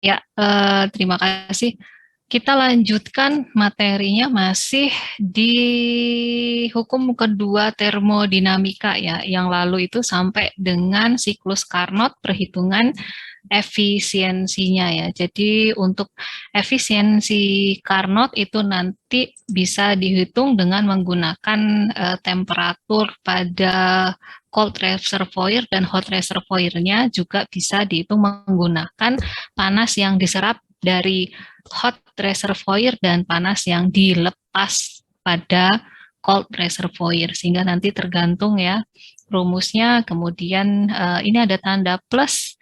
Ya, terima kasih. Kita lanjutkan materinya masih di hukum kedua termodinamika ya. Yang lalu itu sampai dengan siklus Carnot, perhitungan efisiensinya ya. Jadi untuk efisiensi Carnot itu nanti bisa dihitung dengan menggunakan temperatur pada cold reservoir dan hot reservoir-nya juga bisa dihitung menggunakan panas yang diserap dari hot reservoir dan panas yang dilepas pada cold reservoir, sehingga nanti tergantung ya rumusnya. Kemudian ini ada tanda plus,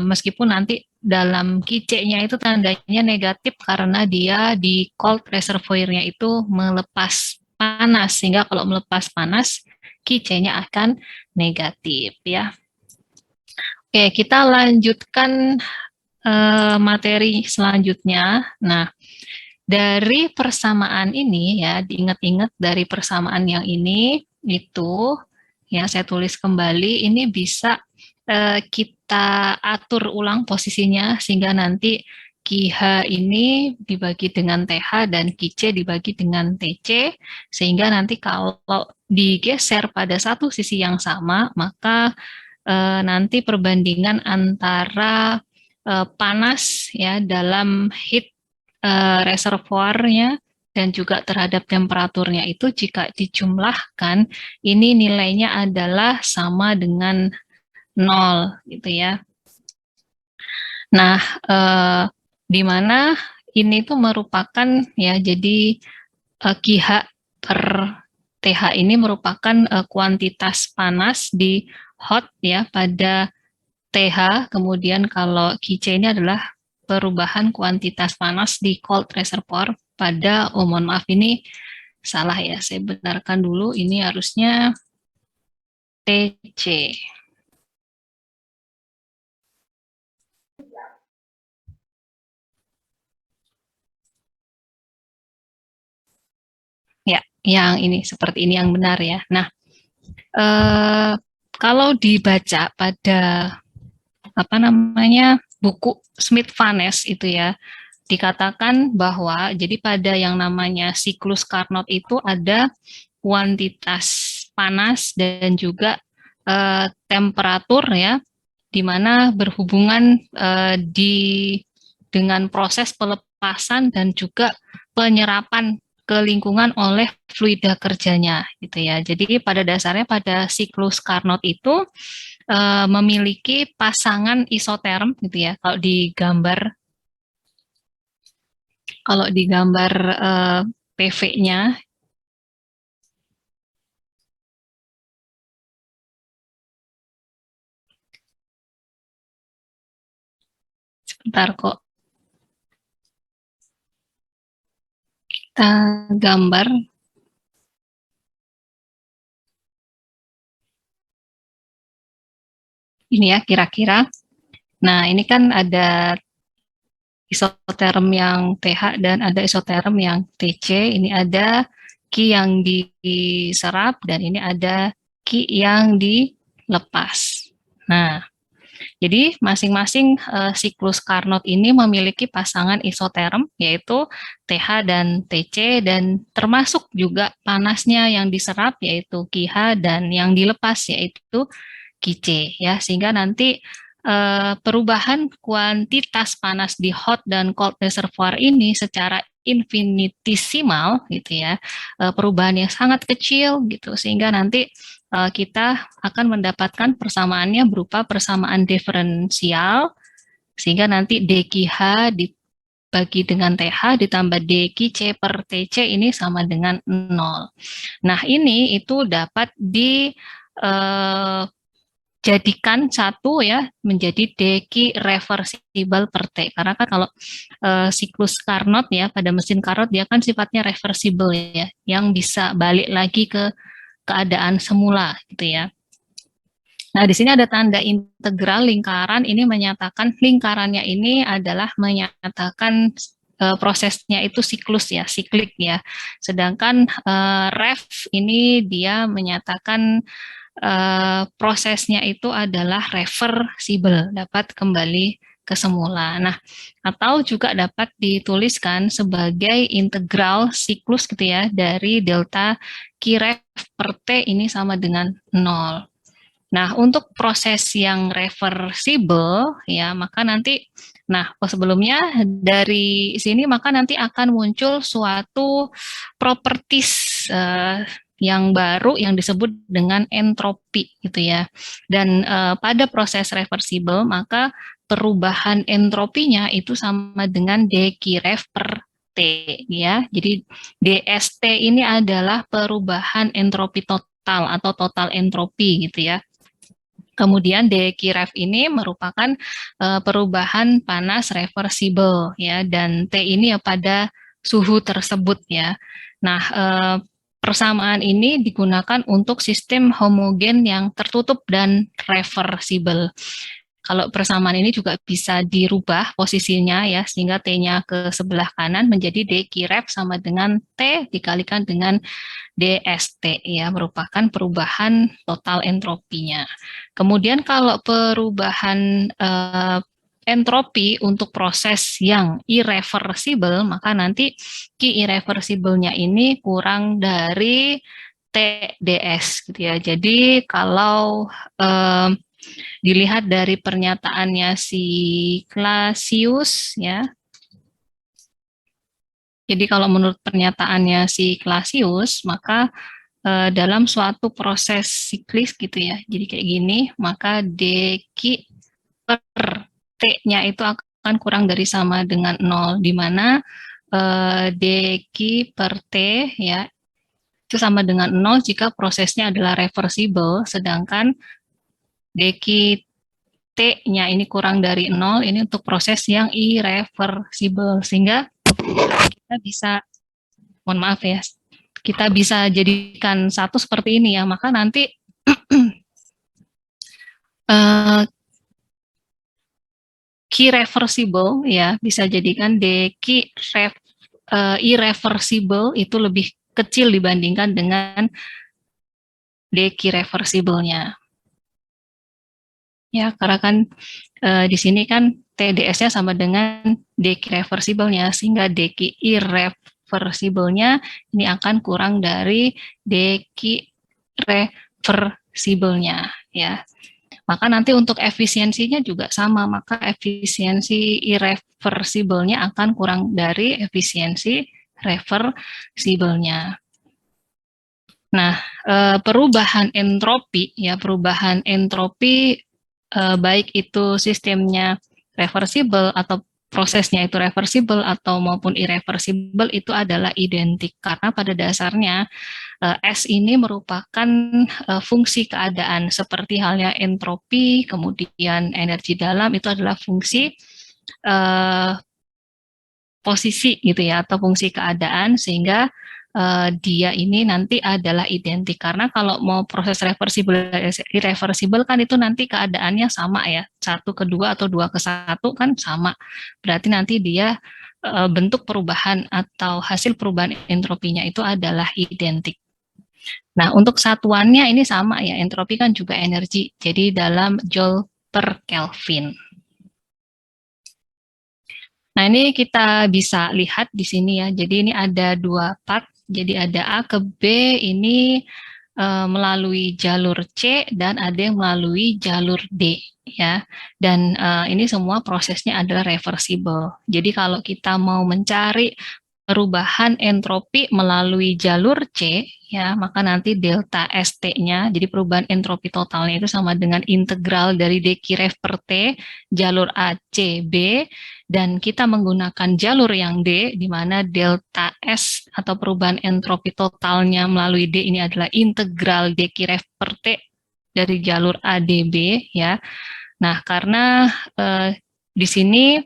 meskipun nanti dalam kiceknya itu tandanya negatif karena dia di cold reservoir-nya itu melepas panas, sehingga kalau melepas panas kiceknya akan negatif ya. Oke, kita lanjutkan materi selanjutnya. Nah, dari persamaan ini ya, diingat-ingat dari persamaan yang ini itu ya, saya tulis kembali, ini bisa kita atur ulang posisinya sehingga nanti QH ini dibagi dengan TH dan QC dibagi dengan TC, sehingga nanti kalau digeser pada satu sisi yang sama, maka nanti perbandingan antara panas ya dalam heat reservoirnya dan juga terhadap temperaturnya itu jika dijumlahkan ini nilainya adalah sama dengan 0 gitu ya. Nah, di mana ini tuh merupakan ya, jadi QH per TH ini merupakan kuantitas panas di hot ya pada TH, kemudian kalau QC ini adalah perubahan kuantitas panas di cold reservoir pada, oh mohon maaf ini salah ya, saya benarkan dulu, ini harusnya TC. Ya, yang ini seperti ini yang benar ya. Nah, kalau dibaca pada apa namanya buku Smith-Vanes itu ya, dikatakan bahwa jadi pada yang namanya siklus Carnot itu ada kuantitas panas dan juga temperatur ya, di mana berhubungan dengan proses pelepasan dan juga penyerapan ke lingkungan oleh fluida kerjanya gitu ya. Jadi pada dasarnya pada siklus Carnot itu memiliki pasangan isoterm gitu ya. Kalau digambar PV-nya, sebentar kok kita gambar. Ini ya kira-kira. Nah, ini kan ada isoterm yang TH dan ada isoterm yang TC. Ini ada Ki yang diserap dan ini ada Ki yang dilepas. Nah, jadi masing-masing siklus Carnot ini memiliki pasangan isoterm yaitu TH dan TC, dan termasuk juga panasnya yang diserap yaitu QH dan yang dilepas yaitu QC ya, sehingga nanti perubahan kuantitas panas di hot dan cold reservoir ini secara infinitesimal gitu ya, perubahan yang sangat kecil gitu, sehingga nanti kita akan mendapatkan persamaannya berupa persamaan diferensial, sehingga nanti dQH dibagi dengan TH ditambah dQC per TC ini sama dengan 0. Nah, ini itu dapat jadikan satu ya menjadi deki reversible per T, karena kan kalau siklus Carnot ya pada mesin Carnot dia kan sifatnya reversible ya, yang bisa balik lagi ke keadaan semula gitu ya. Nah, di sini ada tanda integral lingkaran, ini menyatakan lingkarannya ini adalah menyatakan prosesnya itu siklus ya, siklik ya. Sedangkan ref ini dia menyatakan prosesnya itu adalah reversible, dapat kembali ke semula. Nah, atau juga dapat dituliskan sebagai integral siklus gitu ya dari delta Q-ref per T ini sama dengan 0. Nah, untuk proses yang reversible ya, maka nanti sebelumnya dari sini maka nanti akan muncul suatu properties yang baru yang disebut dengan entropi gitu ya. Dan pada proses reversible maka perubahan entropinya itu sama dengan dQref per T ya. Jadi dST ini adalah perubahan entropi total atau total entropi gitu ya. Kemudian dQref ini merupakan perubahan panas reversible ya, dan T ini ya pada suhu tersebut ya. Nah, persamaan ini digunakan untuk sistem homogen yang tertutup dan reversible. Kalau persamaan ini juga bisa dirubah posisinya ya, sehingga T-nya ke sebelah kanan menjadi dQref sama dengan T dikalikan dengan dST ya, merupakan perubahan total entropinya. Kemudian kalau perubahan entropi untuk proses yang irreversible, maka nanti Q irreversible-nya ini kurang dari TdS gitu ya. Jadi kalau dilihat dari pernyataannya si Clausius ya. Jadi kalau menurut pernyataannya si Clausius, maka dalam suatu proses siklis gitu ya. Jadi kayak gini, maka dq per T-nya itu akan kurang dari sama dengan 0, di mana dq per T ya itu sama dengan 0 jika prosesnya adalah reversible, sedangkan dq T-nya ini kurang dari 0, ini untuk proses yang irreversible, sehingga kita bisa, mohon maaf ya, kita bisa jadikan satu seperti ini ya, maka nanti Q reversible ya bisa jadikan dq irreversible itu lebih kecil dibandingkan dengan dq reversible-nya. Ya, karena kan di sini kan TdS-nya sama dengan dq reversible-nya, sehingga dq irreversible-nya ini akan kurang dari dq reversible-nya ya. Maka nanti untuk efisiensinya juga sama, maka efisiensi irreversible-nya akan kurang dari efisiensi reversible-nya. Nah, perubahan entropi ya, perubahan entropi baik itu sistemnya reversible atau prosesnya itu reversible atau maupun irreversible itu adalah identik, karena pada dasarnya S ini merupakan fungsi keadaan seperti halnya entropi, kemudian energi dalam itu adalah fungsi posisi gitu ya, atau fungsi keadaan, sehingga dia ini nanti adalah identik, karena kalau mau proses reversible irreversible kan itu nanti keadaannya sama ya, 1 ke 2 atau 2 ke 1 kan sama, berarti nanti dia bentuk perubahan atau hasil perubahan entropinya itu adalah identik. Nah, untuk satuannya ini sama ya, entropi kan juga energi, jadi dalam Joule per Kelvin. Nah, ini kita bisa lihat di sini ya, jadi ini ada 2 part. Jadi ada A ke B ini melalui jalur C dan ada yang melalui jalur D ya. Dan ini semua prosesnya adalah reversible. Jadi kalau kita mau mencari perubahan entropi melalui jalur C ya, maka nanti delta ST-nya, jadi perubahan entropi totalnya itu sama dengan integral dari dQref per T jalur A, C, B, dan kita menggunakan jalur yang D, di mana delta S atau perubahan entropi totalnya melalui D ini adalah integral dQref per T dari jalur ADB ya. Nah, karena di sini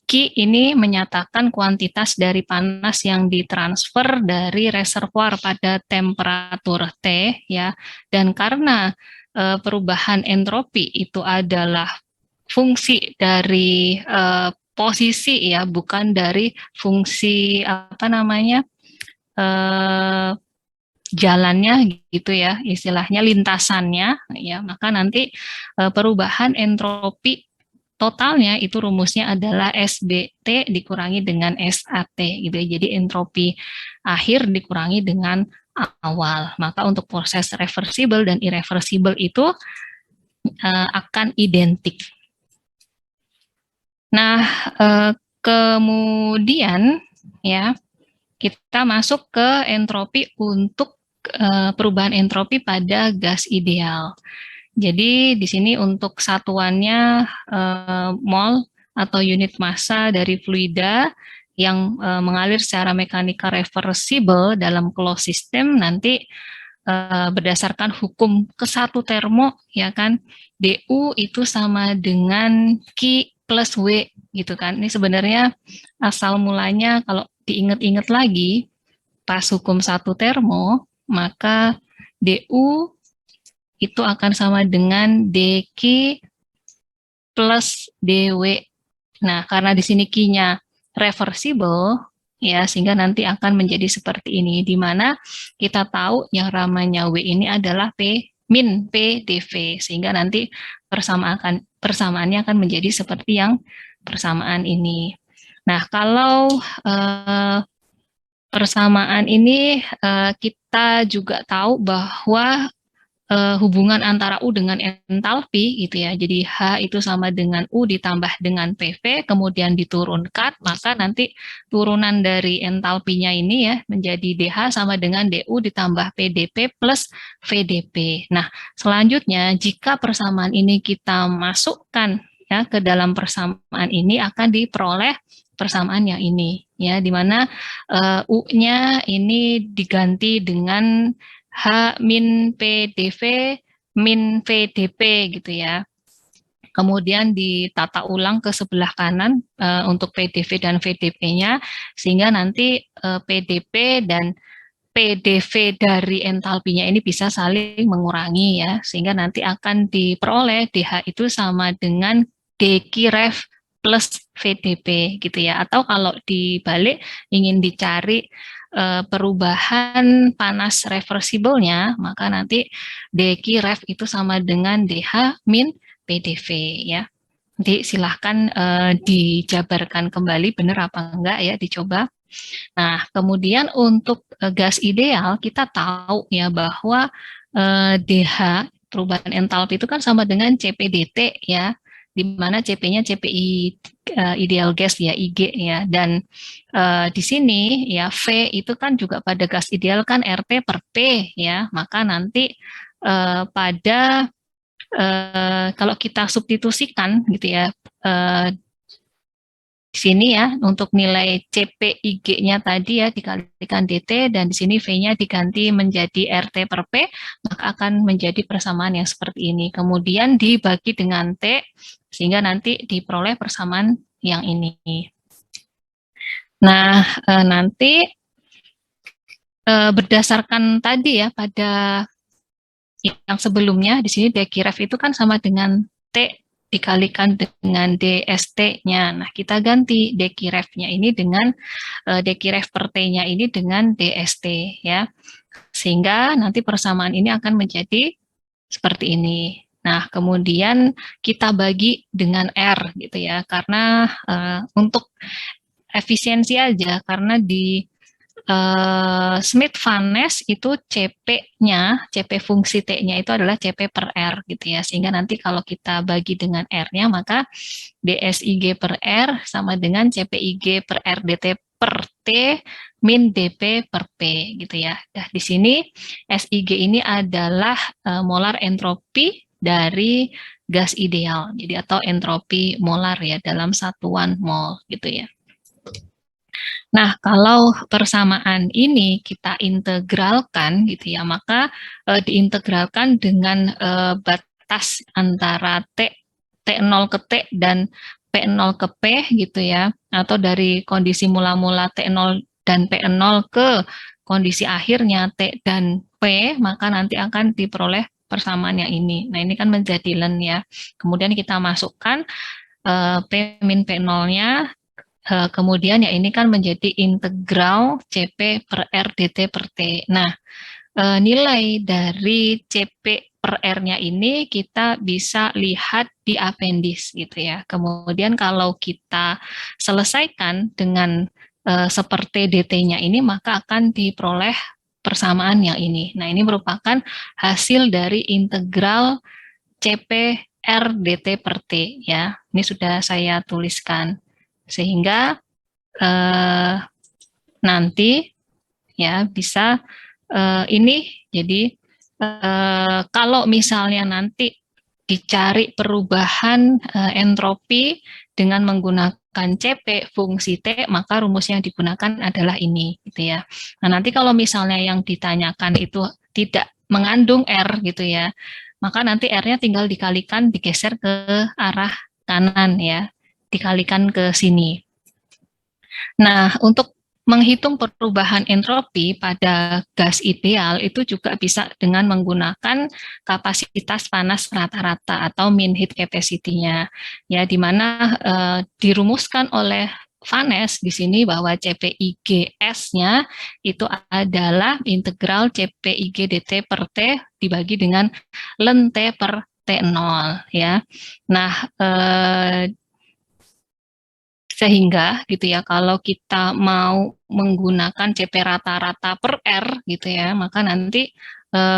Q ini menyatakan kuantitas dari panas yang ditransfer dari reservoir pada temperatur T ya, dan karena perubahan entropi itu adalah fungsi dari posisi ya, bukan dari fungsi jalannya gitu ya, istilahnya lintasannya ya, maka nanti perubahan entropi totalnya itu rumusnya adalah SBT dikurangi dengan SAT gitu ya. Jadi entropi akhir dikurangi dengan awal. Maka untuk proses reversible dan irreversible itu akan identik. Nah, kemudian ya kita masuk ke entropi untuk perubahan entropi pada gas ideal. Jadi di sini untuk satuannya mol atau unit massa dari fluida yang mengalir secara mekanika reversible dalam closed system nanti berdasarkan hukum ke1 termo ya kan, DU itu sama dengan Q plus W gitu kan. Ini sebenarnya asal mulanya kalau diingat-ingat lagi pas hukum 1 termo, maka DU itu akan sama dengan DQ plus DW. Nah, karena di sini Q-nya reversible, ya, sehingga nanti akan menjadi seperti ini, di mana kita tahu yang namanya W ini adalah P min P dV, sehingga nanti persamaannya akan menjadi seperti yang persamaan ini. Nah, kalau persamaan ini kita juga tahu bahwa hubungan antara U dengan entalpi gitu ya. Jadi H itu sama dengan U ditambah dengan PV, kemudian diturunkan, maka nanti turunan dari entalpinya ini ya menjadi DH sama dengan DU ditambah PdP plus VdP. Nah, selanjutnya jika persamaan ini kita masukkan ya ke dalam persamaan ini akan diperoleh persamaan yang ini ya, di mana U-nya ini diganti dengan H min PdV min VdP gitu ya. Kemudian ditata ulang ke sebelah kanan untuk PdV dan VdP-nya, sehingga nanti PdP dan PDV dari entalpinya ini bisa saling mengurangi ya, sehingga nanti akan diperoleh DH itu sama dengan dqref plus VdP gitu ya. Atau kalau dibalik ingin dicari perubahan panas reversible-nya, maka nanti dqref itu sama dengan DH min PDV ya. Nanti silahkan dijabarkan kembali benar apa enggak ya, dicoba. Nah, kemudian untuk gas ideal kita tahu ya bahwa DH perubahan entalpi itu kan sama dengan CPDT ya, di mana CP-nya CPI ideal gas ya, IG ya, dan di sini ya V itu kan juga pada gas ideal kan RT per P ya, maka nanti pada kalau kita substitusikan gitu ya di sini ya untuk nilai CPIG-nya tadi ya dikalikan DT, dan di sini V-nya diganti menjadi RT per P, maka akan menjadi persamaan yang seperti ini. Kemudian dibagi dengan T sehingga nanti diperoleh persamaan yang ini. Nah, nanti berdasarkan tadi ya pada yang sebelumnya di sini dqref itu kan sama dengan T dikalikan dengan DST-nya. Nah, kita ganti dqref-nya ini dengan dqref per T-nya ini dengan DST ya. Sehingga nanti persamaan ini akan menjadi seperti ini. Nah, kemudian kita bagi dengan R gitu ya. Karena untuk efisiensi aja, karena di Smith-Van Ness itu CP-nya, CP fungsi T-nya itu adalah CP per R gitu ya, sehingga nanti kalau kita bagi dengan R-nya maka DSIG per R sama dengan CPIG per RDT per T min DP per P gitu ya. Nah, di sini SIG ini adalah molar entropi dari gas ideal, jadi atau entropi molar ya dalam satuan mol gitu ya. Nah, kalau persamaan ini kita integralkan gitu ya, maka diintegralkan dengan batas antara T0 ke T dan P0 ke P gitu ya, atau dari kondisi mula-mula T0 dan P0 ke kondisi akhirnya T dan P, maka nanti akan diperoleh persamaan yang ini. Nah, ini kan menjadi len ya. Kemudian kita masukkan P min P0-nya, kemudian ya ini kan menjadi integral CP per R dt per T. Nah, nilai dari CP per R-nya ini kita bisa lihat di appendix gitu ya. Kemudian kalau kita selesaikan dengan seperti DT-nya ini, maka akan diperoleh persamaan yang ini. Nah, ini merupakan hasil dari integral CP R DT per T ya. Ini sudah saya tuliskan. Sehingga nanti ya bisa ini jadi kalau misalnya nanti dicari perubahan entropi dengan menggunakan CP fungsi T, maka rumus yang digunakan adalah ini gitu ya. Nah, nanti kalau misalnya yang ditanyakan itu tidak mengandung R gitu ya, maka nanti R-nya tinggal dikalikan, digeser ke arah kanan ya, dikalikan ke sini. Nah, untuk menghitung perubahan entropi pada gas ideal itu juga bisa dengan menggunakan kapasitas panas rata-rata atau mean heat capacity-nya, ya, di mana dirumuskan oleh Vanes di sini bahwa CPIGS-nya itu adalah integral CPIG dt per T dibagi dengan ln T per T0 ya. Nah, sehingga gitu ya, kalau kita mau menggunakan CP rata-rata per R gitu ya, maka nanti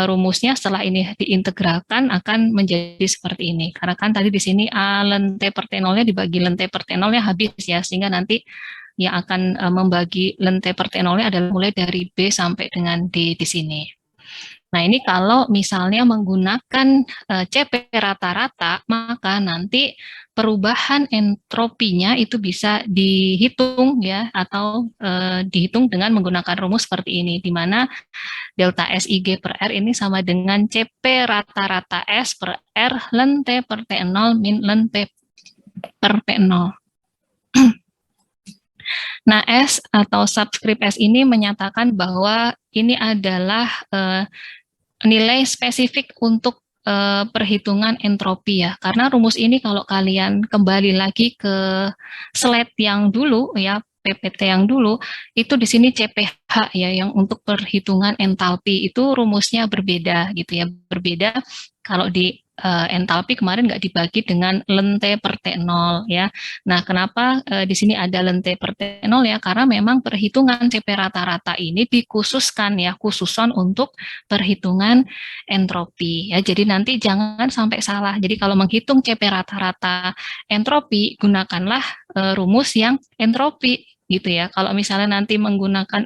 rumusnya setelah ini diintegralkan akan menjadi seperti ini. Karena kan tadi di sini A ln T per T0-nya dibagi ln T per T0-nya habis ya, sehingga nanti yang akan membagi ln T per T0-nya adalah mulai dari B sampai dengan D di sini. Nah, ini kalau misalnya menggunakan CP rata-rata, maka nanti perubahan entropinya itu bisa dihitung ya, atau dihitung dengan menggunakan rumus seperti ini, di mana delta SIG per R ini sama dengan CP rata-rata S per R ln T per T0 min ln T per T0. Nah, S atau subscript S ini menyatakan bahwa ini adalah nilai spesifik untuk perhitungan entropi ya. Karena rumus ini kalau kalian kembali lagi ke slide yang dulu ya, PPT yang dulu, itu di sini CPH ya, yang untuk perhitungan entalpi itu rumusnya berbeda gitu ya, berbeda. Kalau di entalpi kemarin nggak dibagi dengan ln T per T0 ya. Nah, kenapa di sini ada ln T per T0 ya? Karena memang perhitungan CP rata-rata ini dikhususkan ya, khususan untuk perhitungan entropi ya. Jadi nanti jangan sampai salah. Jadi kalau menghitung CP rata-rata entropi, gunakanlah rumus yang entropi gitu ya. Kalau misalnya nanti menggunakan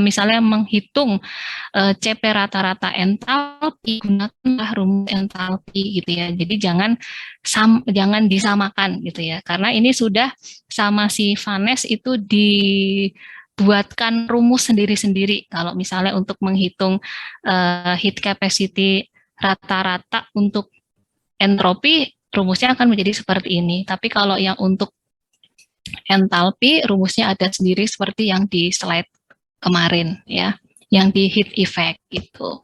misalnya menghitung CP rata-rata entalpi, gunakanlah rumus entalpi gitu ya. Jadi jangan disamakan gitu ya. Karena ini sudah sama si Vanes itu dibuatkan rumus sendiri-sendiri. Kalau misalnya untuk menghitung heat capacity rata-rata untuk entropi, rumusnya akan menjadi seperti ini. Tapi kalau yang untuk entalpi, rumusnya ada sendiri seperti yang di slide kemarin ya, yang di heat effect gitu.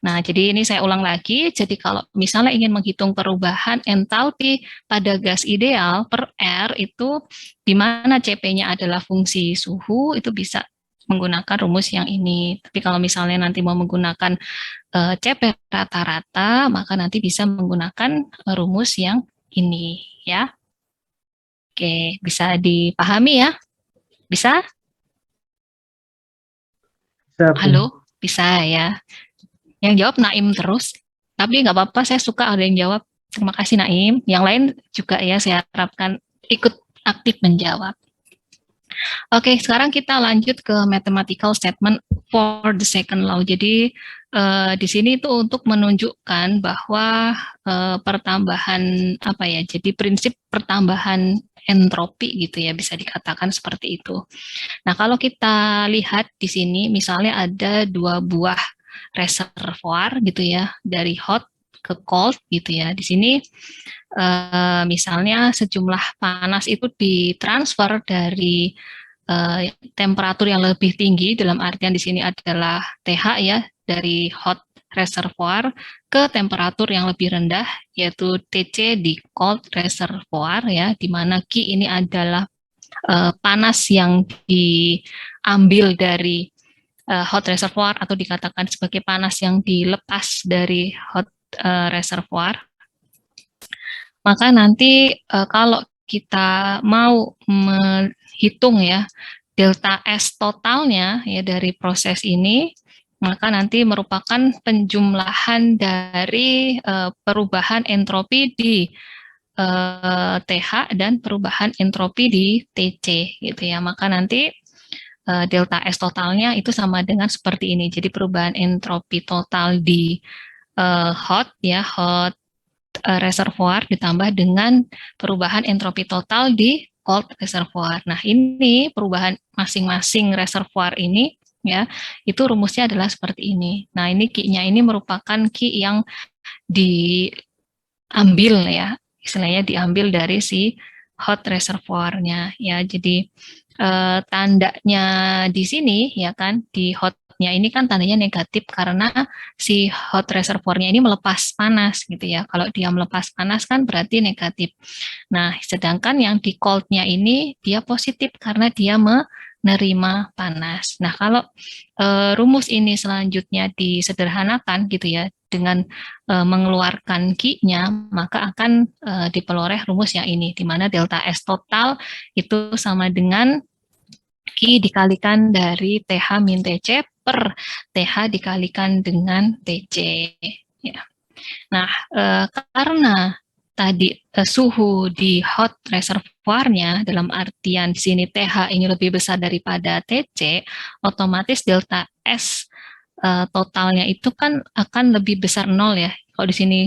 Nah, jadi ini saya ulang lagi. Jadi kalau misalnya ingin menghitung perubahan entalpi pada gas ideal per R itu di mana CP-nya adalah fungsi suhu, itu bisa menggunakan rumus yang ini. Tapi kalau misalnya nanti mau menggunakan CP rata-rata, maka nanti bisa menggunakan rumus yang ini ya. Oke, bisa dipahami ya? Bisa? Halo, bisa ya. Yang jawab Naim terus. Tapi nggak apa-apa, saya suka ada yang jawab. Terima kasih Naim. Yang lain juga ya, saya harapkan ikut aktif menjawab. Oke, sekarang kita lanjut ke mathematical statement for the second law. Jadi di sini itu untuk menunjukkan bahwa pertambahan apa ya? Jadi prinsip pertambahan entropi gitu ya, bisa dikatakan seperti itu. Nah, kalau kita lihat di sini misalnya ada dua buah reservoir gitu ya, dari hot ke cold gitu ya. Di sini misalnya sejumlah panas itu ditransfer dari temperatur yang lebih tinggi, dalam artian di sini adalah TH ya, dari hot reservoir ke temperatur yang lebih rendah, yaitu TC di cold reservoir ya, di mana Q ini adalah panas yang diambil dari hot reservoir atau dikatakan sebagai panas yang dilepas dari hot reservoir, maka nanti kalau kita mau menghitung ya delta S totalnya ya dari proses ini, maka nanti merupakan penjumlahan dari perubahan entropi di TH dan perubahan entropi di TC gitu ya. Maka nanti delta S totalnya itu sama dengan seperti ini. Jadi perubahan entropi total di hot ya, hot reservoir ditambah dengan perubahan entropi total di cold reservoir. Nah, ini perubahan masing-masing reservoir ini ya, itu rumusnya adalah seperti ini. Nah, ini Q-nya ini merupakan Q yang diambil ya, istilahnya diambil dari si hot reservoirnya ya. Jadi tandanya di sini ya kan, di hotnya ini kan tandanya negatif karena si hot reservoirnya ini melepas panas gitu ya. Kalau dia melepas panas kan berarti negatif. Nah, sedangkan yang di coldnya ini dia positif karena dia menerima panas. Nah, kalau rumus ini selanjutnya disederhanakan gitu ya dengan mengeluarkan Q-nya, maka akan diperoleh rumus yang ini, di mana delta S total itu sama dengan Q dikalikan dari TH min TC per TH dikalikan dengan TC. Ya. Nah, karena tadi suhu di hot reservoirnya dalam artian di sini TH ini lebih besar daripada TC, otomatis delta S totalnya itu kan akan lebih besar nol ya. Kalau di sini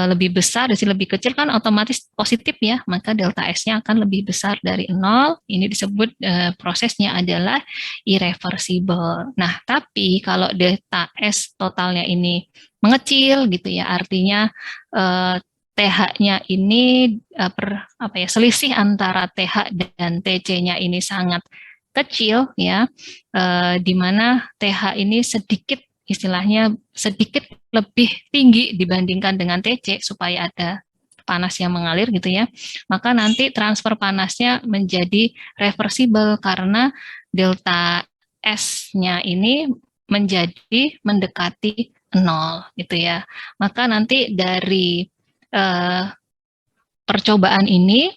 lebih besar, di sini lebih kecil kan otomatis positif ya, maka delta S-nya akan lebih besar dari nol. Ini disebut prosesnya adalah irreversible. Nah, tapi kalau delta S totalnya ini mengecil gitu ya, artinya TH-nya ini selisih antara TH dan TC-nya ini sangat kecil ya, di mana TH ini sedikit istilahnya sedikit lebih tinggi dibandingkan dengan TC supaya ada panas yang mengalir gitu ya, maka nanti transfer panasnya menjadi reversible karena delta S-nya ini menjadi mendekati nol gitu ya. Maka nanti dari percobaan ini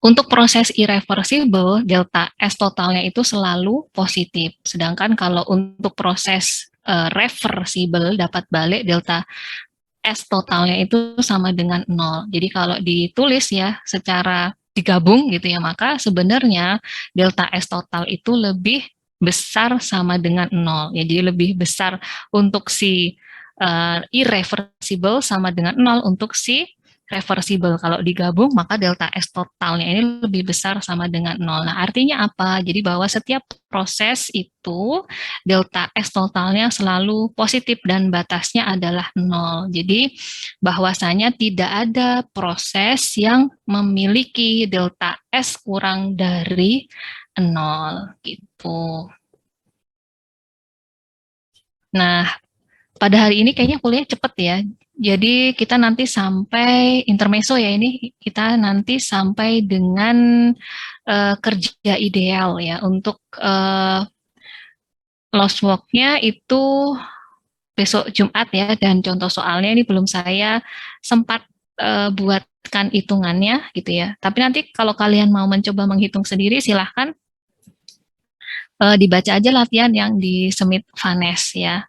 untuk proses irreversible, delta S totalnya itu selalu positif. Sedangkan kalau untuk proses reversible, dapat balik, delta S totalnya itu sama dengan nol. Jadi kalau ditulis ya secara digabung gitu ya, maka sebenarnya delta S total itu lebih besar sama dengan nol. Ya, jadi lebih besar untuk si irreversible sama dengan nol untuk si reversible. Kalau digabung maka delta S totalnya ini lebih besar sama dengan nol. Nah, artinya apa? Jadi bahwa setiap proses itu delta S totalnya selalu positif dan batasnya adalah nol. Jadi bahwasanya tidak ada proses yang memiliki delta S kurang dari nol gitu. Nah, pada hari ini kayaknya kuliah cepet ya. Jadi kita nanti sampai intermezzo ya, ini kita nanti sampai dengan kerja ideal ya untuk lost work-nya itu besok Jumat ya, dan contoh soalnya ini belum saya sempat buatkan hitungannya gitu ya. Tapi nanti kalau kalian mau mencoba menghitung sendiri silahkan dibaca aja latihan yang di Semit Vanes ya.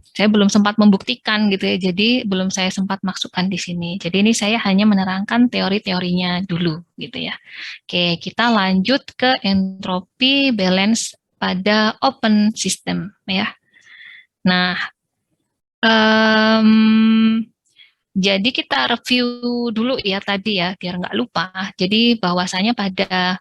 Saya belum sempat membuktikan gitu ya, jadi belum saya sempat masukkan di sini. Jadi ini saya hanya menerangkan teori-teorinya dulu gitu ya. Oke, kita lanjut ke entropi balance pada open system ya. Nah, jadi kita review dulu ya tadi ya, biar nggak lupa. Jadi bahwasanya pada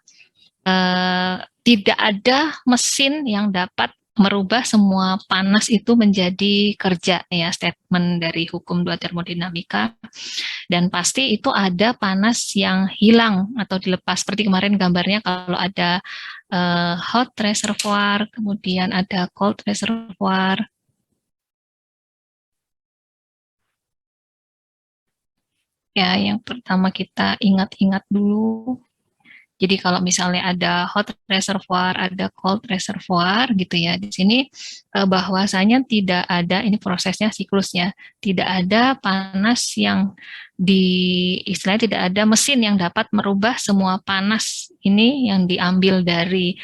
tidak ada mesin yang dapat merubah semua panas itu menjadi kerja ya, statement dari hukum 2 termodinamika. Dan pasti itu ada panas yang hilang atau dilepas, seperti kemarin gambarnya kalau ada hot reservoir, kemudian ada cold reservoir. Ya, yang pertama kita ingat-ingat dulu. Jadi kalau misalnya ada hot reservoir, ada cold reservoir gitu ya. Di sini bahwasanya tidak ada, ini prosesnya siklusnya, tidak ada panas yang istilahnya tidak ada mesin yang dapat merubah semua panas ini yang diambil dari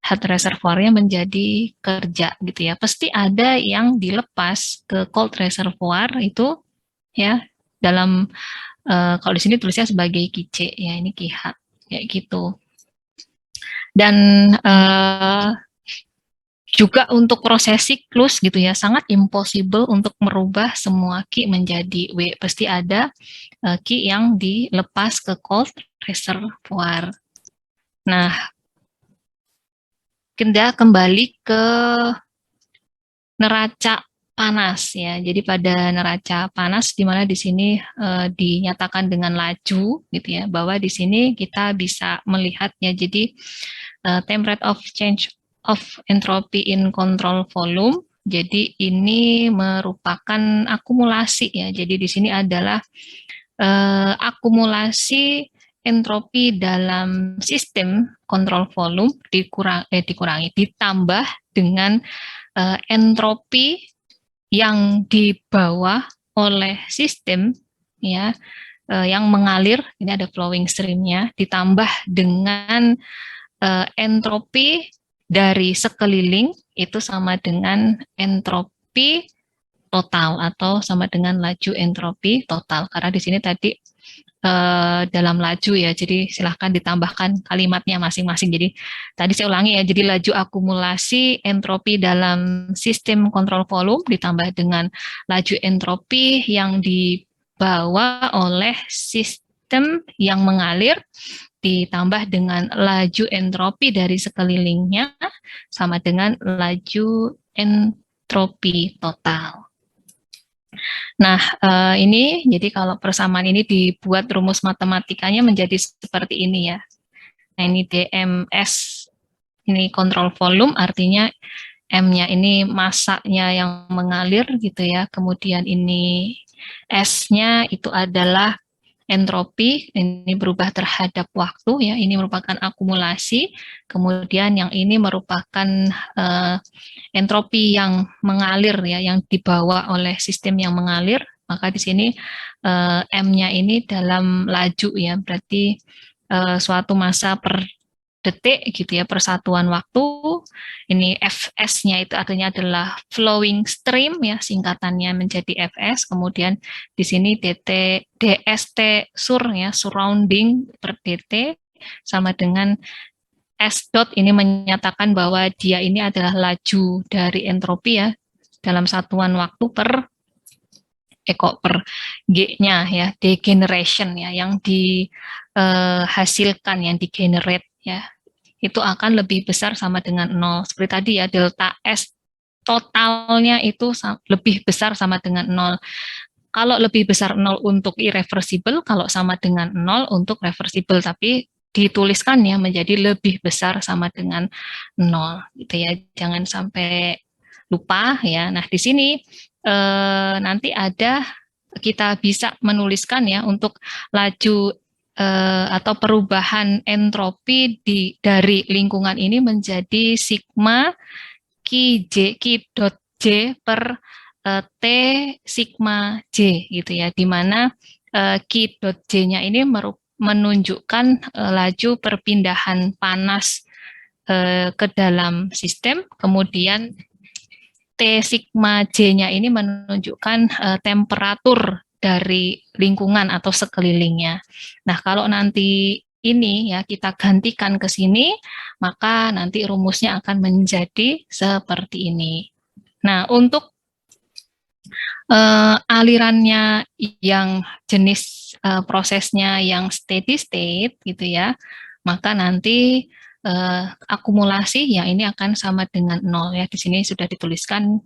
hot reservoirnya menjadi kerja gitu ya. Pasti ada yang dilepas ke cold reservoir itu ya dalam kalau di sini tulisnya sebagai QC ya, ini QH kayak gitu. Dan juga untuk proses siklus gitu ya, sangat impossible untuk merubah semua Q menjadi W. Pasti ada Q yang dilepas ke cold reservoir. Nah, kita kembali ke neraca panas ya. Jadi pada neraca panas di mana di sini dinyatakan dengan laju gitu ya, bahwa di sini kita bisa melihatnya. Jadi temperature of change of entropy in control volume. Jadi ini merupakan akumulasi ya. Jadi di sini adalah akumulasi entropi dalam sistem kontrol volume dikurangi ditambah dengan entropi yang dibawa oleh sistem ya yang mengalir, ini ada flowing streamnya, ditambah dengan entropi dari sekeliling itu sama dengan entropi total atau sama dengan laju entropi total. Karena di sini tadi dalam laju ya, jadi silahkan ditambahkan kalimatnya masing-masing. Jadi tadi saya ulangi ya, jadi laju akumulasi entropi dalam sistem kontrol volume ditambah dengan laju entropi yang dibawa oleh sistem yang mengalir ditambah dengan laju entropi dari sekelilingnya sama dengan laju entropi total. Nah, ini jadi kalau persamaan ini dibuat rumus matematikanya menjadi seperti ini ya. Nah, ini DMS, ini kontrol volume, artinya M-nya ini masanya yang mengalir gitu ya. Kemudian ini S-nya itu adalah entropi, ini berubah terhadap waktu ya, ini merupakan akumulasi, kemudian yang ini merupakan entropi yang mengalir ya, yang dibawa oleh sistem yang mengalir, maka di sini M-nya ini dalam laju ya, berarti suatu massa per detik gitu ya, persatuan waktu. Ini Fs-nya itu artinya adalah flowing stream ya, singkatannya menjadi Fs. Kemudian di sini dst sur ya, surrounding per dt sama dengan S dot, ini menyatakan bahwa dia ini adalah laju dari entropi ya dalam satuan waktu per G-nya ya, degeneration ya, yang dihasilkan, yang digenerate ya, itu akan lebih besar sama dengan 0. Seperti tadi ya, delta S totalnya itu lebih besar sama dengan 0. Kalau lebih besar 0 untuk irreversible, kalau sama dengan 0 untuk reversible, tapi dituliskannya menjadi lebih besar sama dengan 0 gitu ya. Jangan sampai lupa ya. Nah, di sini nanti ada, kita bisa menuliskan ya untuk laju atau perubahan entropi dari lingkungan ini menjadi sigma Q dot J per T sigma J gitu ya, di mana Q dot J-nya ini menunjukkan laju perpindahan panas ke dalam sistem, kemudian T sigma J-nya ini menunjukkan temperatur dari lingkungan atau sekelilingnya. Nah, kalau nanti ini ya kita gantikan ke sini, maka nanti rumusnya akan menjadi seperti ini. Nah, untuk alirannya yang jenis prosesnya yang steady state gitu ya, maka nanti akumulasi ya ini akan sama dengan 0 ya. Di sini sudah dituliskan,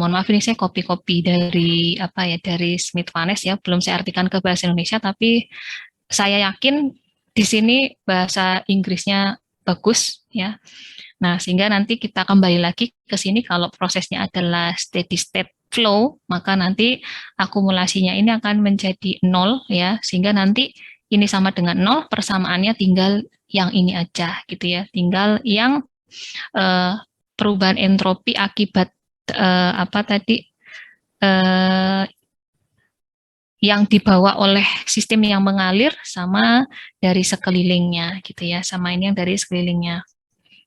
mohon maaf ini saya copy dari dari Smith-Vaness ya, belum saya artikan ke bahasa Indonesia, tapi saya yakin di sini bahasa Inggrisnya bagus ya. Nah, sehingga nanti kita kembali lagi ke sini, kalau prosesnya adalah steady state flow, maka nanti akumulasinya ini akan menjadi 0 ya, sehingga nanti ini sama dengan 0, persamaannya tinggal yang ini aja gitu ya. Tinggal yang perubahan entropi akibat apa tadi yang dibawa oleh sistem yang mengalir sama dari sekelilingnya gitu ya, sama ini yang dari sekelilingnya.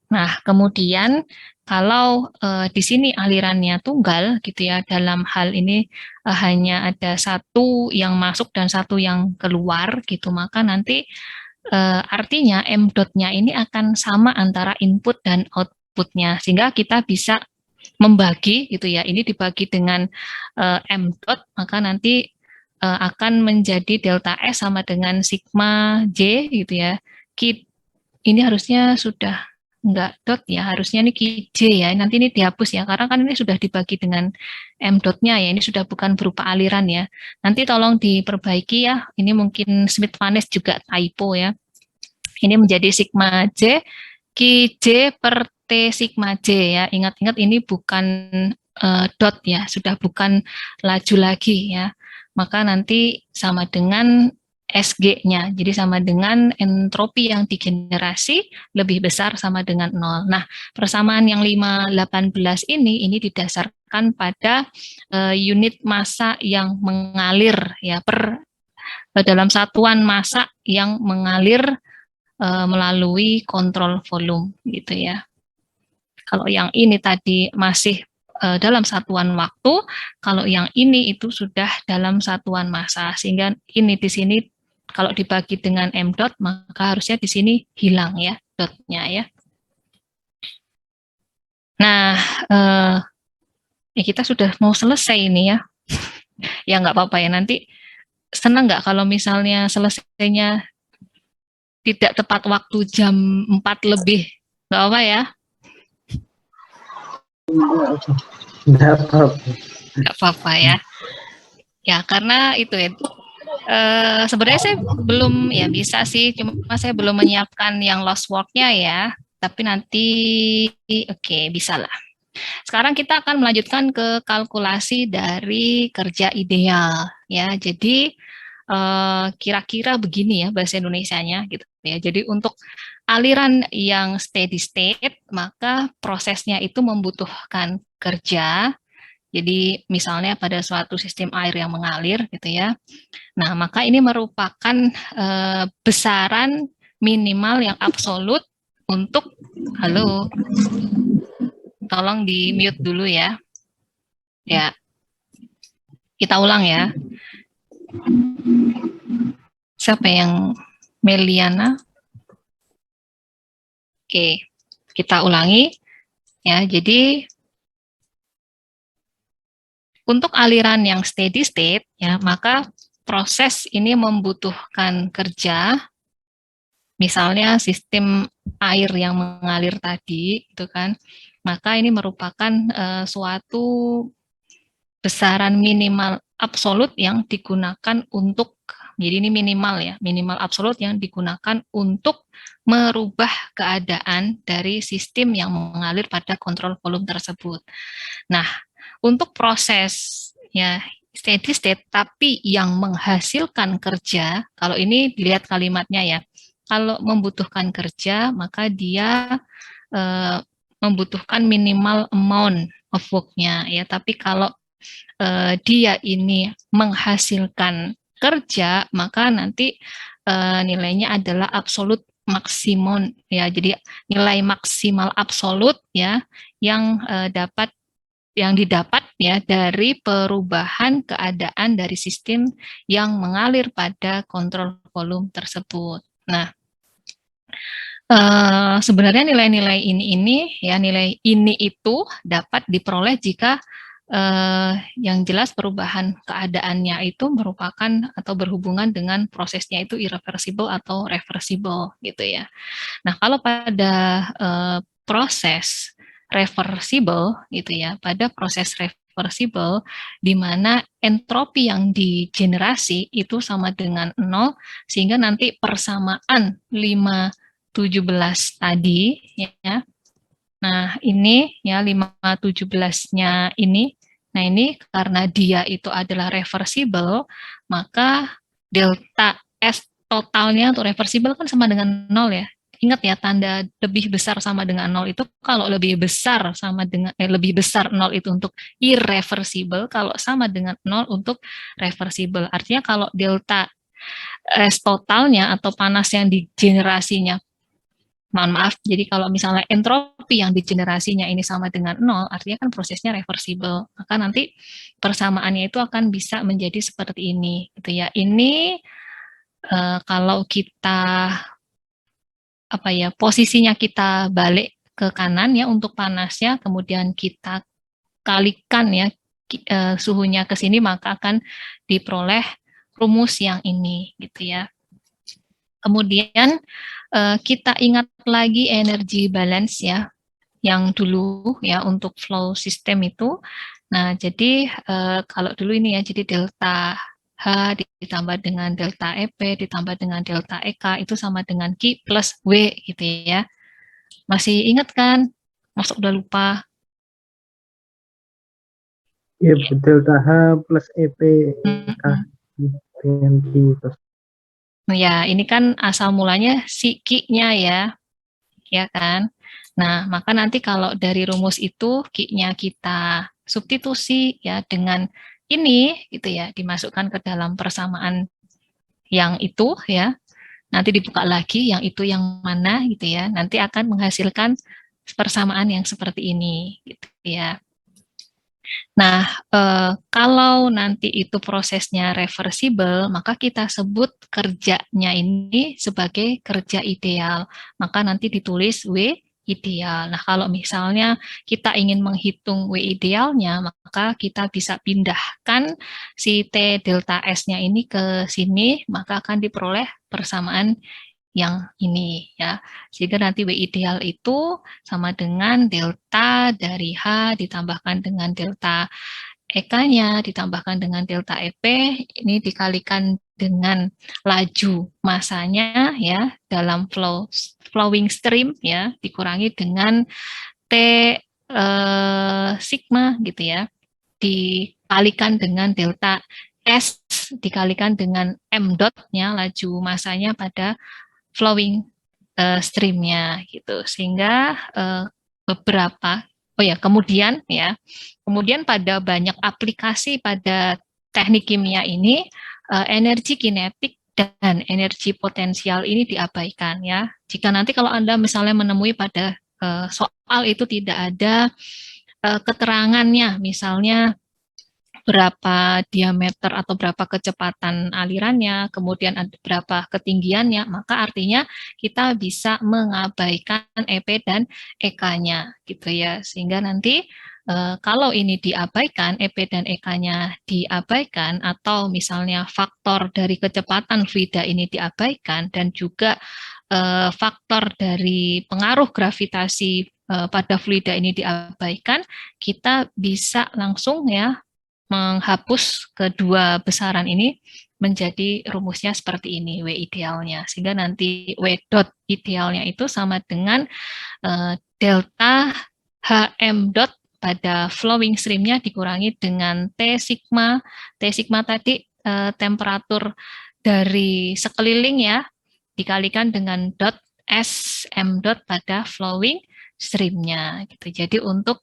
Nah, kemudian kalau di sini alirannya tunggal gitu ya, dalam hal ini hanya ada satu yang masuk dan satu yang keluar gitu, maka nanti artinya M dot-nya ini akan sama antara input dan output-nya, sehingga kita bisa membagi gitu ya, ini dibagi dengan M dot, maka nanti akan menjadi delta S sama dengan sigma J gitu ya. Ini harusnya sudah enggak dot ya, harusnya ini J ya, nanti ini dihapus ya, karena kan ini sudah dibagi dengan M dot-nya ya, ini sudah bukan berupa aliran ya. Nanti tolong diperbaiki ya, ini mungkin Smith-Vanes juga typo ya. Ini menjadi sigma J, J per T sigma J ya, ingat-ingat ini bukan dot ya, sudah bukan laju lagi ya, maka nanti sama dengan SG-nya, jadi sama dengan entropi yang digenerasi lebih besar sama dengan 0. Nah, persamaan yang 518 ini didasarkan pada unit massa yang mengalir ya, dalam satuan massa yang mengalir melalui kontrol volume gitu ya. Kalau yang ini tadi masih dalam satuan waktu, kalau yang ini itu sudah dalam satuan massa, sehingga ini di sini kalau dibagi dengan M dot, maka harusnya di sini hilang ya dotnya ya. Nah, kita sudah mau selesai ini ya. Ya nggak apa-apa ya, nanti senang nggak kalau misalnya selesainya tidak tepat waktu jam 4 lebih, nggak apa ya? Nggak apa-apa. Nggak apa-apa ya. Ya, karena itu ya, sebenarnya saya belum ya bisa sih, cuma saya belum menyiapkan yang lost work-nya ya, tapi nanti oke, bisa lah. Sekarang kita akan melanjutkan ke kalkulasi dari kerja ideal ya. Jadi kira-kira begini ya bahasa Indonesianya gitu ya. Jadi untuk aliran yang steady state, maka prosesnya itu membutuhkan kerja. Jadi misalnya pada suatu sistem air yang mengalir gitu ya. Nah, maka ini merupakan besaran minimal yang absolut untuk, halo, tolong di mute dulu ya. Ya, kita ulang ya. Siapa yang Meliana? Oke, kita ulangi ya. Jadi untuk aliran yang steady state ya, maka proses ini membutuhkan kerja. Misalnya sistem air yang mengalir tadi itu kan, maka ini merupakan suatu besaran minimal absolut yang digunakan untuk, jadi ini minimal ya, minimal absolut yang digunakan untuk merubah keadaan dari sistem yang mengalir pada kontrol volume tersebut. Nah, untuk proses ya steady state tapi yang menghasilkan kerja, kalau ini dilihat kalimatnya ya, kalau membutuhkan kerja maka dia membutuhkan minimal amount of work-nya ya, tapi kalau dia ini menghasilkan kerja maka nanti nilainya adalah absolut maksimum ya, jadi nilai maksimal absolut ya yang didapat ya dari perubahan keadaan dari sistem yang mengalir pada kontrol volume tersebut. Nah, sebenarnya nilai-nilai ini ya, nilai ini itu dapat diperoleh jika yang jelas perubahan keadaannya itu merupakan atau berhubungan dengan prosesnya itu irreversible atau reversible gitu ya. Nah, kalau pada proses reversible gitu ya, pada proses reversible di mana entropi yang digenerasi itu sama dengan 0, sehingga nanti persamaan 517 tadi ya. Nah, ini ya 517-nya ini. Nah, ini karena dia itu adalah reversible, maka delta S totalnya atau reversible kan sama dengan 0 ya. Ingat ya, tanda lebih besar sama dengan 0 itu kalau lebih besar sama dengan lebih besar 0 itu untuk irreversible, kalau sama dengan 0 untuk reversible. Artinya kalau delta S totalnya atau panas yang digenerasinya, mohon maaf, jadi kalau misalnya entropi yang digenerasinya ini sama dengan 0, artinya kan prosesnya reversible. Maka nanti persamaannya itu akan bisa menjadi seperti ini, gitu ya. Ini kalau kita posisinya kita balik ke kanan ya untuk panasnya, kemudian kita kalikan ya suhunya ke sini, maka akan diperoleh rumus yang ini gitu ya. Kemudian kita ingat lagi energy balance ya, yang dulu ya untuk flow system itu. Nah, jadi kalau dulu ini ya, jadi delta H ditambah dengan delta EP ditambah dengan delta EK itu sama dengan Q plus W gitu ya. Masih ingat kan? Masa udah lupa? Ya, delta H plus EP dengan Q plus. Ya, ini kan asal mulanya si Q-nya ya kan? Nah, maka nanti kalau dari rumus itu Q-nya kita substitusi ya dengan ini gitu ya, dimasukkan ke dalam persamaan yang itu ya. Nanti dibuka lagi yang itu yang mana gitu ya. Nanti akan menghasilkan persamaan yang seperti ini gitu ya. Nah, kalau nanti itu prosesnya reversible, maka kita sebut kerjanya ini sebagai kerja ideal. Maka nanti ditulis W ideal. Nah, kalau misalnya kita ingin menghitung W idealnya, maka kita bisa pindahkan si T delta S-nya ini ke sini, maka akan diperoleh persamaan yang ini ya. Sehingga nanti W ideal itu sama dengan delta dari H ditambahkan dengan delta EK-nya ditambahkan dengan delta EP, ini dikalikan dengan laju masanya ya dalam flowing stream ya, dikurangi dengan T sigma gitu ya, dikalikan dengan delta S dikalikan dengan M dot-nya laju masanya pada flowing streamnya gitu, sehingga kemudian pada banyak aplikasi pada teknik kimia ini energi kinetik dan energi potensial ini diabaikan ya. Jika nanti kalau Anda misalnya menemui pada soal itu tidak ada keterangannya, misalnya berapa diameter atau berapa kecepatan alirannya, kemudian ada berapa ketinggiannya, maka artinya kita bisa mengabaikan EP dan EK-nya gitu ya. Sehingga nanti kalau ini diabaikan, EP dan EK-nya diabaikan, atau misalnya faktor dari kecepatan fluida ini diabaikan, dan juga faktor dari pengaruh gravitasi pada fluida ini diabaikan, kita bisa langsung ya menghapus kedua besaran ini menjadi rumusnya seperti ini, W idealnya. Sehingga nanti W dot idealnya itu sama dengan delta HM dot pada flowing streamnya dikurangi dengan T sigma. T sigma tadi temperatur dari sekeliling ya, dikalikan dengan dot S M dot pada flowing streamnya. Gitu. Jadi untuk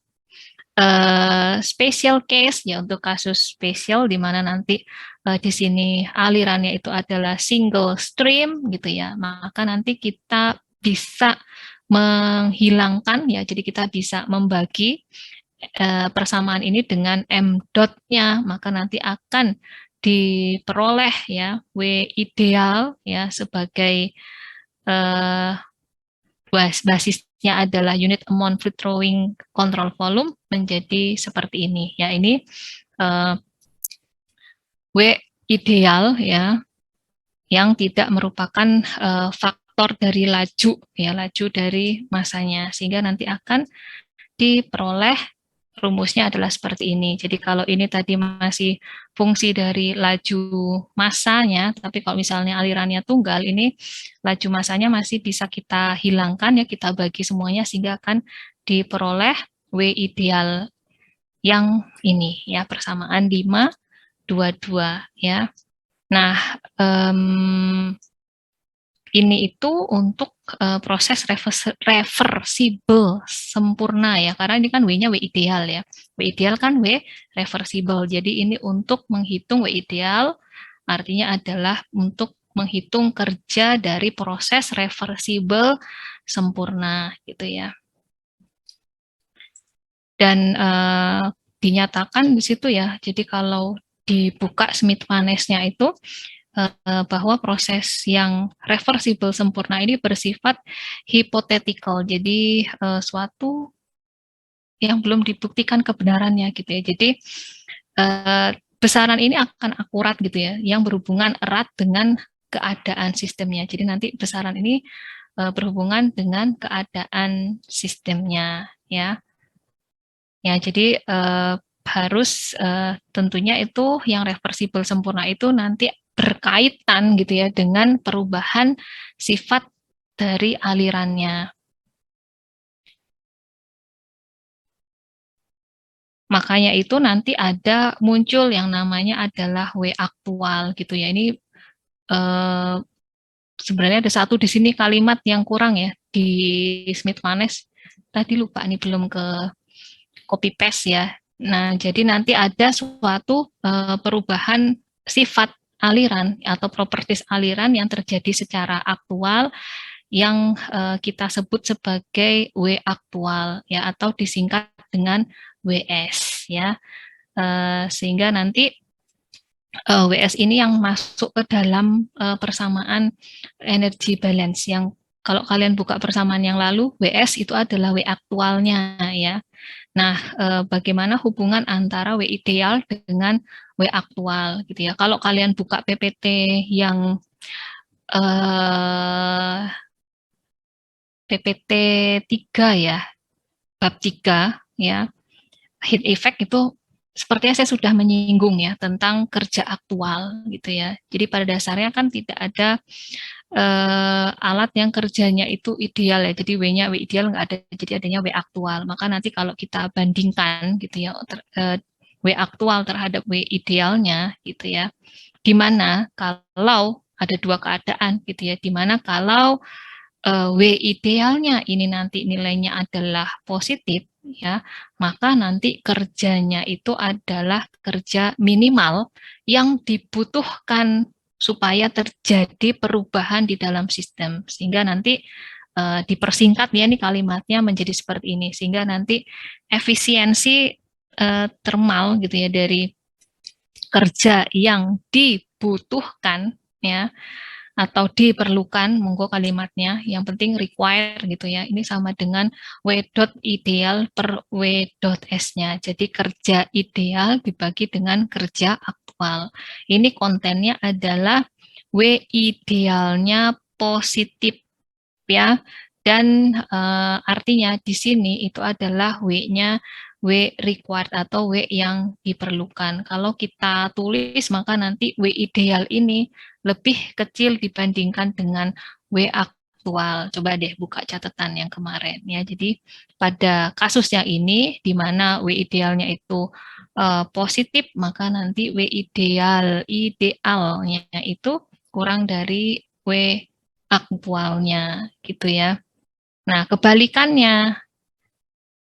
special case ya, untuk kasus spesial di mana nanti di sini alirannya itu adalah single stream gitu ya, maka nanti kita bisa menghilangkan ya, jadi kita bisa membagi persamaan ini dengan M dot-nya, maka nanti akan diperoleh ya W ideal ya sebagai basisnya adalah unit amount fluid flowing control volume menjadi seperti ini ya. Ini W ideal ya yang tidak merupakan faktor dari laju ya, laju dari masanya, sehingga nanti akan diperoleh rumusnya adalah seperti ini. Jadi kalau ini tadi masih fungsi dari laju masanya, tapi kalau misalnya alirannya tunggal, ini laju masanya masih bisa kita hilangkan ya, kita bagi semuanya sehingga akan diperoleh W ideal yang ini ya, persamaan 5, 2, 2 ya. Nah, ini itu untuk proses reversible sempurna ya, karena ini kan W-nya W ideal ya. W ideal kan W reversible. Jadi ini untuk menghitung W ideal, artinya adalah untuk menghitung kerja dari proses reversible sempurna gitu ya. Dan dinyatakan di situ ya, jadi kalau dibuka Smith-Vaness-nya itu bahwa proses yang reversible sempurna ini bersifat hipotetikal, jadi suatu yang belum dibuktikan kebenarannya gitu ya. Jadi besaran ini akan akurat gitu ya, yang berhubungan erat dengan keadaan sistemnya. Jadi nanti besaran ini berhubungan dengan keadaan sistemnya ya. Ya, jadi harus tentunya itu yang reversible sempurna itu nanti berkaitan gitu ya dengan perubahan sifat dari alirannya. Makanya itu nanti ada muncul yang namanya adalah W aktual gitu ya. Ini sebenarnya ada satu di sini kalimat yang kurang ya di Smith-Vaness. Tadi lupa nih belum ke copy paste ya. Nah, jadi nanti ada suatu perubahan sifat aliran atau properties aliran yang terjadi secara aktual yang kita sebut sebagai W aktual ya, atau disingkat dengan WS ya. Sehingga nanti WS ini yang masuk ke dalam persamaan energy balance yang kalau kalian buka persamaan yang lalu, WS itu adalah W aktualnya ya. Nah, bagaimana hubungan antara W ideal dengan W aktual gitu ya. Kalau kalian buka PPT yang PPT 3 ya, bab 3 ya, heat effect itu sepertinya saya sudah menyinggung ya tentang kerja aktual gitu ya. Jadi pada dasarnya kan tidak ada alat yang kerjanya itu ideal ya. Jadi W-nya W ideal nggak ada, jadi adanya W aktual. Maka nanti kalau kita bandingkan gitu ya, W aktual terhadap W idealnya gitu ya, di mana kalau ada dua keadaan gitu ya, di mana kalau W idealnya ini nanti nilainya adalah positif ya, maka nanti kerjanya itu adalah kerja minimal yang dibutuhkan supaya terjadi perubahan di dalam sistem, sehingga nanti dipersingkat ya ini kalimatnya menjadi seperti ini, sehingga nanti efisiensi thermal gitu ya dari kerja yang dibutuhkan ya atau diperlukan, monggo kalimatnya, yang penting require gitu ya, ini sama dengan W dot ideal per W dot S-nya. Jadi kerja ideal dibagi dengan kerja aktual. Ini kontennya adalah W idealnya positif ya, dan artinya di sini itu adalah W-nya W required atau W yang diperlukan. Kalau kita tulis maka nanti W ideal ini lebih kecil dibandingkan dengan W aktual. Coba deh buka catatan yang kemarin ya. Jadi pada kasus yang ini di mana W idealnya itu positif, maka nanti W idealnya itu kurang dari W aktualnya gitu ya. Nah, kebalikannya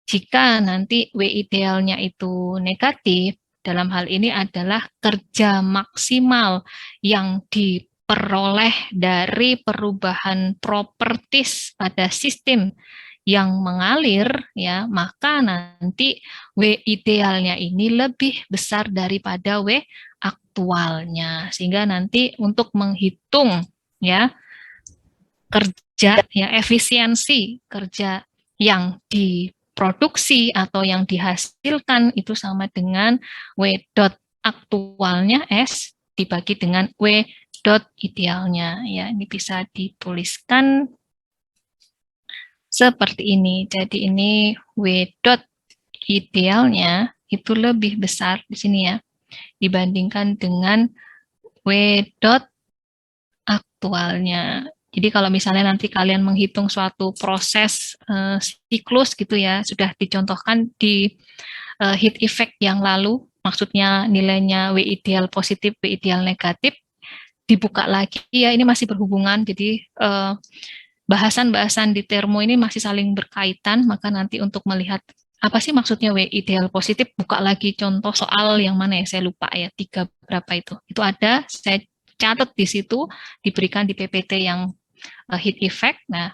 jika nanti W idealnya itu negatif, dalam hal ini adalah kerja maksimal yang diperoleh dari perubahan properties pada sistem yang mengalir ya, maka nanti W idealnya ini lebih besar daripada W aktualnya, sehingga nanti untuk menghitung ya kerja ya efisiensi kerja yang diproduksi atau yang dihasilkan itu sama dengan W dot aktualnya S dibagi dengan W dot idealnya ya. Ini bisa dituliskan seperti ini. Jadi ini W dot idealnya itu lebih besar di sini ya dibandingkan dengan W dot aktualnya. Jadi kalau misalnya nanti kalian menghitung suatu proses siklus gitu ya, sudah dicontohkan di heat effect yang lalu, maksudnya nilainya W ideal positif, W ideal negatif, dibuka lagi ya, ini masih berhubungan, jadi bahasan-bahasan di termo ini masih saling berkaitan, maka nanti untuk melihat apa sih maksudnya W ideal positif, buka lagi contoh soal yang mana ya, saya lupa ya, 3 berapa itu ada, saya catat di situ, diberikan di PPT yang heat effect. Nah,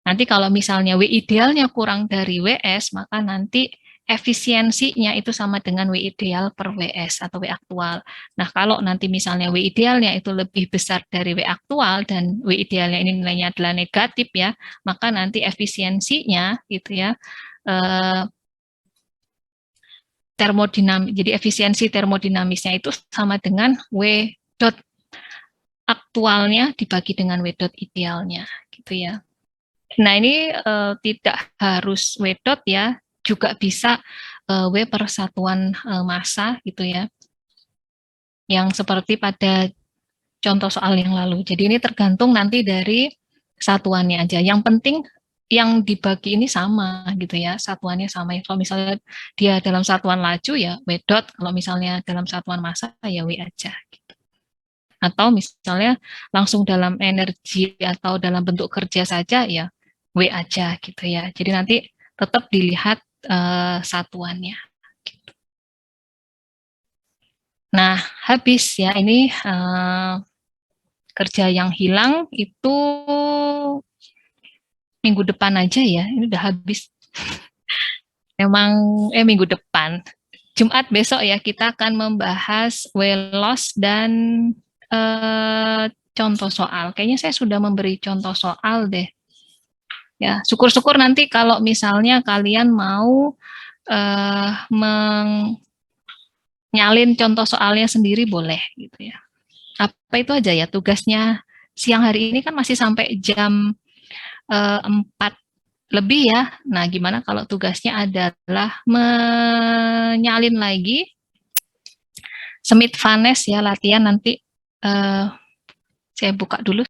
nanti kalau misalnya W idealnya kurang dari WS, maka nanti efisiensinya itu sama dengan W ideal per WS atau W aktual. Nah, kalau nanti misalnya W idealnya itu lebih besar dari W aktual dan W idealnya ini nilainya adalah negatif ya, maka nanti efisiensinya gitu ya, jadi efisiensi termodinamisnya itu sama dengan W dot aktualnya dibagi dengan W dot idealnya gitu ya. Nah, ini tidak harus W dot ya, juga bisa W per satuan massa gitu ya, yang seperti pada contoh soal yang lalu. Jadi ini tergantung nanti dari satuannya aja. Yang penting yang dibagi ini sama gitu ya, satuannya sama. Kalau misalnya dia dalam satuan laju ya W dot, kalau misalnya dalam satuan massa ya W aja gitu. Atau misalnya langsung dalam energi atau dalam bentuk kerja saja ya W aja gitu ya. Jadi nanti tetap dilihat satuannya. Gitu. Nah, habis ya ini kerja yang hilang itu minggu depan aja ya. Ini udah habis. Memang minggu depan. Jumat besok ya kita akan membahas WLOS dan contoh soal. Kayaknya saya sudah memberi contoh soal deh. Ya, syukur-syukur nanti kalau misalnya kalian mau nyalin contoh soalnya sendiri boleh gitu ya. Apa itu aja ya tugasnya siang hari ini kan masih sampai jam 4 lebih ya. Nah, gimana kalau tugasnya adalah menyalin lagi Smith Vanes ya latihan nanti saya buka dulu.